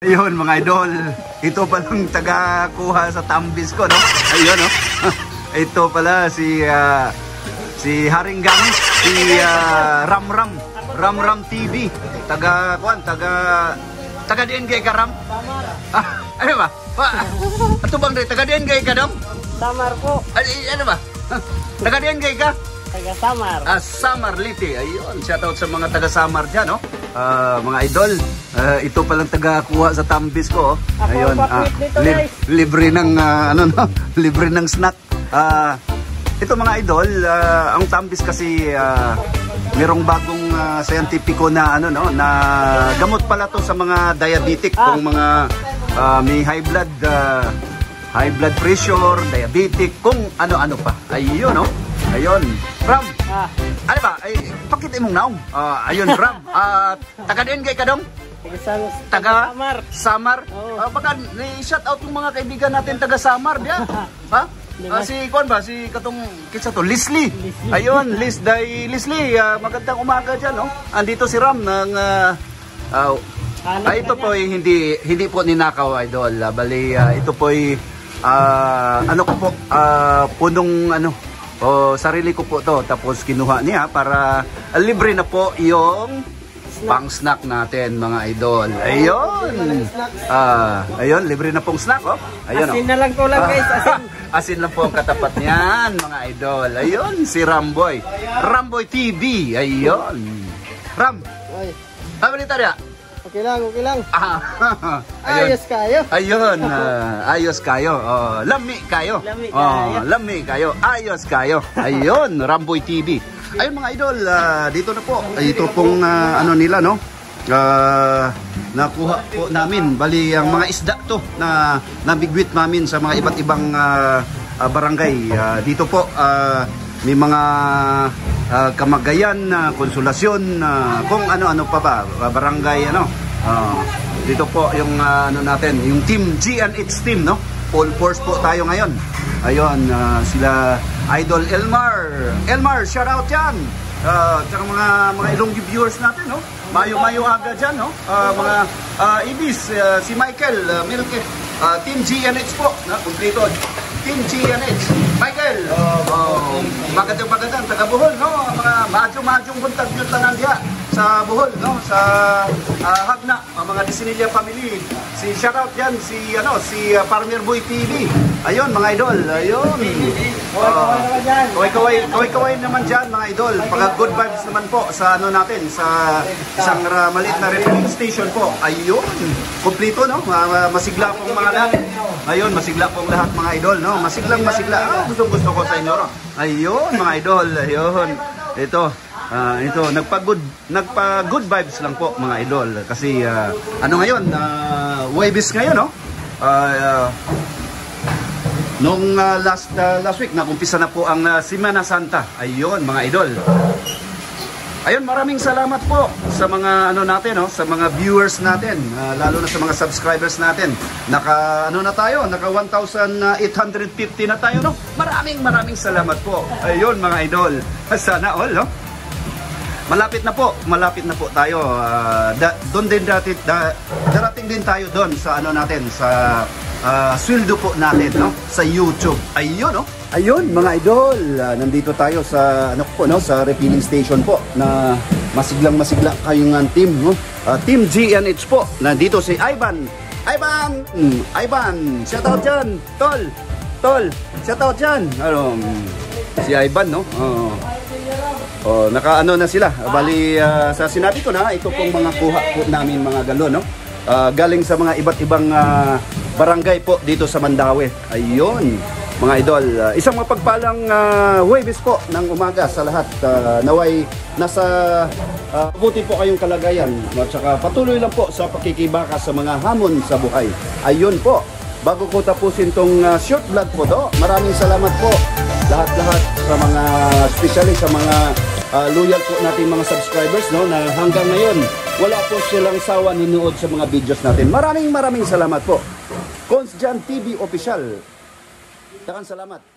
Ayun mga idol, ito palang taga-kuha sa tambis ko, no? Ayun, no? Ito pala si Haring Gamis, si Ram TV, taga diin kay Karam. Ano ba? Ato bang taga diin kay Kadam? Samar po. Ano ba? Taga diin kay ka? Taga Samar. Samar Liti. Ayun, shoutout sa mga taga Samar diyan, no? Mga idol, ito palang taga-kuha sa tambis ko. Ayun, libre ng libre ng snack. Ito mga idol, ang tambis kasi merong bagong scientifico na na gamot pala to sa mga diabetic, kung mga may high blood pressure, diabetic, kung ano-ano pa. Ayun, no? Ayun, Ram. Ano ba? Ay, pakita mong naong. Ayun, Ram. Taga din kay Kadong? Taga Samar. Baka ni-shout out yung mga kaibigan natin taga Samar diyan. Ha? Si Kon ba? Si katong kitsa to, Leslie. Ayun, Leslie, magandang umaga diyan, no? Andito si Ram ng ito po ay hindi po ninakaw, idol. Bali ito po ay punong sarili ko po to, tapos kinuha niya para libre na po yung pang snack natin mga idol. Ayun. Ayun, libre na pong snack, oh. Ayun, asin na lang ko lang, guys, asin. Asin lang po ang katapat niyan mga idol. Ayun, si Ramboy TV. Ayun. Ram. Ay. Balita niya. Okay lang. Ayun. Ayos kayo. Ayun, ayos kayo. Lami kayo. Lami kayo. Ayos kayo. Ayun, Ramboy TV. Ayun mga idol, dito na po. Ito pong nila, no? Nakuha po namin. Bali, ang mga isda to na nabigwit namin sa mga iba't ibang barangay. Dito po, may mga Kamagayan, Konsolasyon, kung ano-ano pa ba, barangay, dito po yung natin, yung team GNH team, no? Full force po tayo ngayon. Ayun, sila Idol Elmar, shout out yan. Tsaka mga Ilonggi viewers natin, no? Mayo aga dyan, no? Mga Ibis, si Michael Milke, team GNH po, na kumpleto. Team GNH. Michael, magandang taga Bohol, no? Mga madyong buntag yun tanan diya sa Bohol, no? Sa Hagna, mga Disinilla family. Si shoutout yan, si Farmer Boy TV. Ayun mga idol, ayun. Kaway naman dyan mga idol. Pagka good vibes naman po sa natin, sa isang maliit na refueling station po. Ayun, kumplito, no? Masigla pong mga lahat. Ayun, masigla pong lahat mga idol, no? Masigla. Gusto ko sa inyo, no? Ayun mga idol, ayun. Ito nagpa-good vibes lang po mga idol. Kasi ngayon, Huwebes ngayon, no? Nung last week, nakumpisa na po ang Semana Santa. Ayun mga idol. Ayun, maraming salamat po sa mga natin, no, sa mga viewers natin, lalo na sa mga subscribers natin. Naka 1,850 na tayo, no? Maraming salamat po. Ayun mga idol. Sana all, no? Malapit na po tayo. Darating din tayo doon sa natin, sa sweldo po natin, no, sa YouTube. Ayun, no? Ayun mga idol, nandito tayo sa sa refilling station po na masigla kayong team, no? Team GNH po. Nandito si Ivan, shout out dyan, tol, shout out dyan. Si Ivan, no? Naka na sila. Bali, sa sinabi ko na, ito pong mga kuha po namin mga galon, no? Galing sa mga iba't ibang barangay po dito sa Mandaue. Ayun mga idol, isang mapagpalang Huwebes po ng umaga sa lahat. Naway nasa mabuti po kayong kalagayan, at saka patuloy lang po sa pakikibaka sa mga hamon sa buhay. Ayun po, bago ko tapusin tong short vlog po to, maraming salamat po lahat sa mga, especially sa mga loyal po natin mga subscribers, no, na hanggang ngayon wala po silang sawa nanood sa mga videos natin. Maraming salamat po. Cons Jan TV Official. Salamat.